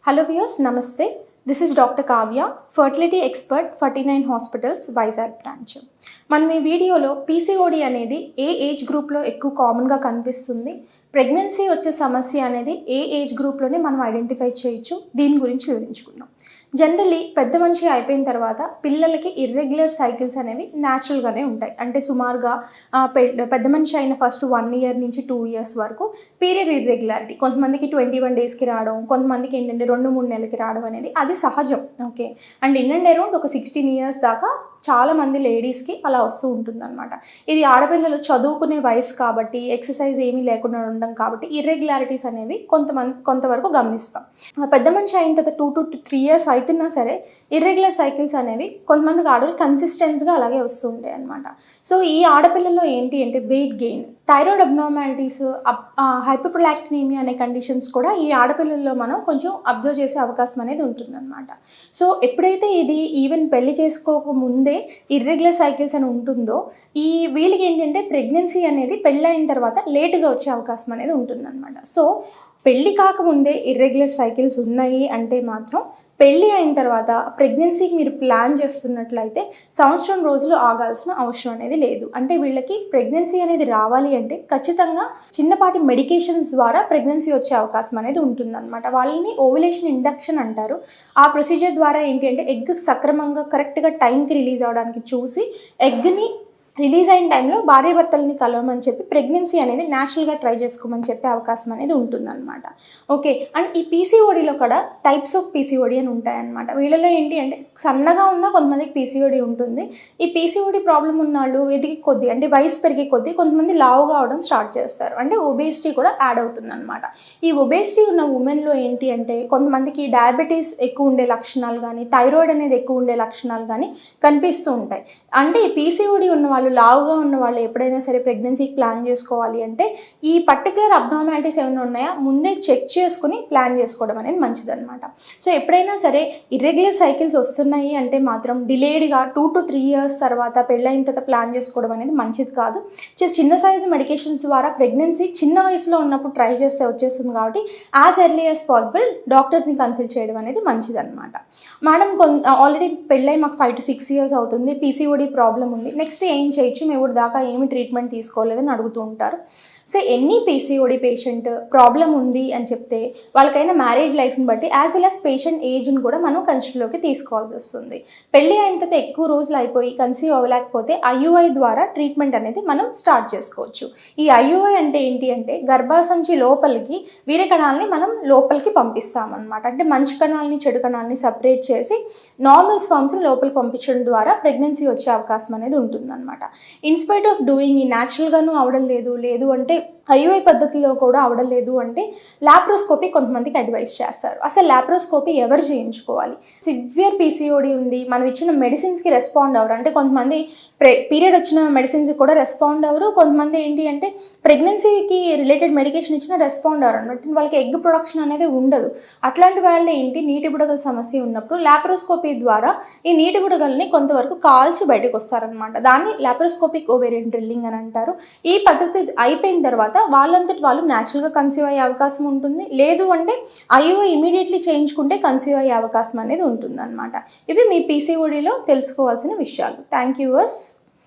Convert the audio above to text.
Hello viewers, Namaste. This is Dr. Kavya, fertility expert 49 hospitals Vizag branch. మనం ఈ వీడియోలో PCOD అనేది ఏ ఏజ్ గ్రూప్లో ఎక్కువ కామన్గా కనిపిస్తుంది, ప్రెగ్నెన్సీ వచ్చే సమస్య అనేది ఏ ఏజ్ గ్రూప్లోనే మనం ఐడెంటిఫై చేయొచ్చు, దీని గురించి వివరించుకున్నాం. జనరలీ పెద్ద మనిషి అయిపోయిన తర్వాత పిల్లలకి ఇర్రెగ్యులర్ సైకిల్స్ అనేవి న్యాచురల్గానే ఉంటాయి. అంటే సుమారుగా పెద్ద మనిషి అయిన ఫస్ట్ 1 ఇయర్ నుంచి 2 ఇయర్స్ వరకు పీరియడ్ ఇర్రెగ్యులారిటీ, కొంతమందికి 21 డేస్కి రావడం, కొంతమందికి ఏంటంటే 2-3 నెలలకి రావడం అనేది అది సహజం. Okay, and in and around ఒక 16 ఇయర్స్ దాకా చాలామంది లేడీస్కి అలా వస్తూ ఉంటుందన్నమాట. ఇది ఆడపిల్లలు చదువుకునే వయసు కాబట్టి, ఎక్సర్సైజ్ ఏమీ లేకుండా ఉండడం కాబట్టి ఇర్రెగ్యులారిటీస్ అనేవి కొంతవరకు గమనిస్తాం. పెద్ద మనిషి అయిన తర్వాత 2 to 3 ఇయర్స్ అవుతున్నా సరే ఇర్రెగ్యులర్ సైకిల్స్ అనేవి కొంతమందికి ఆడవాళ్ళు కన్సిస్టెంట్గా అలాగే వస్తూ ఉంటాయి అనమాట. సో ఈ ఆడపిల్లల్లో ఏంటి అంటే వెయిట్ గెయిన్, థైరాయిడ్ అబ్నార్మాలిటీస్, హైపోప్రొలాక్టినేమియా అనే కండిషన్స్ కూడా ఈ ఆడపిల్లల్లో మనం కొంచెం అబ్జర్వ్ చేసే అవకాశం అనేది ఉంటుందన్నమాట. సో ఎప్పుడైతే ఇది ఈవెన్ పెళ్లి చేసుకోక ముందే ఇర్రెగ్యులర్ సైకిల్స్ అని ఉంటుందో, ఈ వీళ్ళకి ఏంటంటే ప్రెగ్నెన్సీ అనేది పెళ్ళైన తర్వాత లేటుగా వచ్చే అవకాశం అనేది ఉంటుందన్నమాట. సో పెళ్ళి కాకముందే ఇర్రెగ్యులర్ సైకిల్స్ ఉన్నాయి అంటే మాత్రం పెళ్ళి అయిన తర్వాత ప్రెగ్నెన్సీకి మీరు ప్లాన్ చేస్తున్నట్లయితే సంవత్సరం రోజులు ఆగాల్సిన అవసరం అనేది లేదు. అంటే వీళ్ళకి ప్రెగ్నెన్సీ అనేది రావాలి అంటే ఖచ్చితంగా చిన్నపాటి మెడికేషన్స్ ద్వారా ప్రెగ్నెన్సీ వచ్చే అవకాశం అనేది ఉంటుందన్నమాట. వాళ్ళని ఓవులేషన్ ఇండక్షన్ అంటారు. ఆ ప్రొసీజర్ ద్వారా ఏంటి అంటే ఎగ్ సక్రమంగా కరెక్ట్గా టైంకి రిలీజ్ అవ్వడానికి చూసి ఎగ్ని రిలీజ్ అయిన టైంలో భార్యాభర్తలని కలవమని చెప్పి ప్రెగ్నెన్సీ అనేది న్యాచురల్గా ట్రై చేసుకోమని చెప్పే అవకాశం అనేది ఉంటుందన్నమాట. ఓకే, అండ్ ఈ పీసీఓడిలో కూడా టైప్స్ ఆఫ్ పీసీఓడి అని ఉంటాయన్నమాట. వీళ్ళలో ఏంటి అంటే సన్నగా ఉన్న కొంతమందికి పీసీఓడి ఉంటుంది. ఈ పీసీఓడి ప్రాబ్లం ఉన్న వాళ్ళు ఎదిగే కొద్దీ అంటే వయసు పెరిగే కొద్దీ కొంతమంది లావుగా అవడం స్టార్ట్ చేస్తారు. అంటే ఒబేసిటీ కూడా యాడ్ అవుతుందన్నమాట. ఈ ఒబేసిటీ ఉన్న ఉమెన్లో ఏంటి అంటే కొంతమందికి డయాబెటీస్ ఎక్కువ ఉండే లక్షణాలు కానీ, థైరాయిడ్ అనేది ఎక్కువ ఉండే లక్షణాలు కానీ కనిపిస్తూ ఉంటాయి. అంటే ఈ పీసీఓడి ఉన్న వాళ్ళు, లావుగా ఉన్న వాళ్ళు ఎప్పుడైనా సరే ప్రెగ్నెన్సీకి ప్లాన్ చేసుకోవాలి అంటే ఈ పర్టికులర్ అబ్నార్మాలిటీస్ ఏమైనా ఉన్నాయా ముందే చెక్ చేసుకుని ప్లాన్ చేసుకోవడం అనేది మంచిదన్నమాట. సో ఎప్పుడైనా సరే ఇర్రెగ్యులర్ సైకిల్స్ వస్తున్నాయి అంటే మాత్రం డిలేడ్గా 2 to 3 ఇయర్స్ తర్వాత పెళ్ళైన తర్వాత ప్లాన్ చేసుకోవడం అనేది మంచిది కాదు. చిన్న సైజు మెడికేషన్స్ ద్వారా ప్రెగ్నెన్సీ చిన్న వయసులో ఉన్నప్పుడు ట్రై చేస్తే వచ్చేస్తుంది కాబట్టి యాజ్ ఎర్లీ యాజ్ పాసిబుల్ డాక్టర్ని కన్సల్ట్ చేయడం అనేది మంచిదన్నమాట. మేడం ఆల్రెడీ పెళ్ళై మాకు 5 to 6 ఇయర్స్ అవుతుంది, పీసీఓడి ప్రాబ్లం ఉంది, నెక్స్ట్ ఏం చేయొచ్చు, మేము ఇప్పుడు దాకా ఏమి ట్రీట్మెంట్ తీసుకోలేదని అడుగుతూ ఉంటారు. So any PCOD patient problem ఉంది అని చెప్తే వాళ్ళకైనా మ్యారేజ్ లైఫ్ని బట్టి యాజ్ వెల్ యాజ్ పేషెంట్ ఏజ్ని కూడా మనం కన్సిడర్లోకి తీసుకోవాల్సి వస్తుంది. పెళ్ళి అయిన తర్వాత ఎక్కువ రోజులు అయిపోయి కన్సీవ్ అవ్వలేకపోతే ఐయుఐ ద్వారా ట్రీట్మెంట్ అనేది మనం స్టార్ట్ చేసుకోవచ్చు. ఈ ఐయుఐ అంటే ఏంటి అంటే గర్భాసంచి లోపలికి వీర్య కణాలని మనం లోపలికి పంపిస్తామన్నమాట. అంటే మంచి కణాలని చెడు కణాలని సపరేట్ చేసి నార్మల్ స్పర్మ్స్ని లోపలికి పంపించడం ద్వారా ప్రెగ్నెన్సీ వచ్చే అవకాశం అనేది ఉంటుందన్నమాట. ఇన్స్పైట్ ఆఫ్ డూయింగ్ ఈ న్యాచురల్గాను అవడం లేదు అంటే ఐయుఐ పద్ధతిలో కూడా అవడం లేదు అంటే లాప్రోస్కోపీ కొంతమందికి అడ్వైస్ చేస్తారు. అసలు లాప్రోస్కోపీ ఎవరు చేయించుకోవాలి? సివియర్ పీసీఓడి ఉంది, మనం ఇచ్చిన మెడిసిన్స్కి రెస్పాండ్ అవ్వరు. అంటే కొంతమంది పీరియడ్ వచ్చిన మెడిసిన్స్ కూడా రెస్పాండ్ అవ్వరు. కొంతమంది ఏంటి అంటే ప్రెగ్నెన్సీకి రిలేటెడ్ మెడికేషన్ ఇచ్చినా రెస్పాండ్ అవ్వరు అనమాట. వాళ్ళకి ఎగ్ ప్రొడక్షన్ అనేది ఉండదు. అట్లాంటి వాళ్ళు ఏంటి నీటి బుడగల సమస్య ఉన్నప్పుడు లాప్రోస్కోపీ ద్వారా ఈ నీటి బుడగల్ని కొంతవరకు కాల్చి బయటకు వస్తారనమాట. దాన్ని లాప్రోస్కోపిక్ ఓవేరియన్ డ్రిల్లింగ్ అని అంటారు. ఈ పద్ధతి అయిపోయిన తర్వాత వాళ్ళంతటి వాళ్ళు న్యాచురల్గా కన్సీవ్ అయ్యే అవకాశం ఉంటుంది. లేదు అంటే ఐయుఐ ఇమీడియట్లీ చేయించుకుంటే కన్సీవ్ అయ్యే అవకాశం అనేది ఉంటుంది అనమాట. ఇవి మీ పీసీఓడిలో తెలుసుకోవాల్సిన విషయాలు. Thank you verse.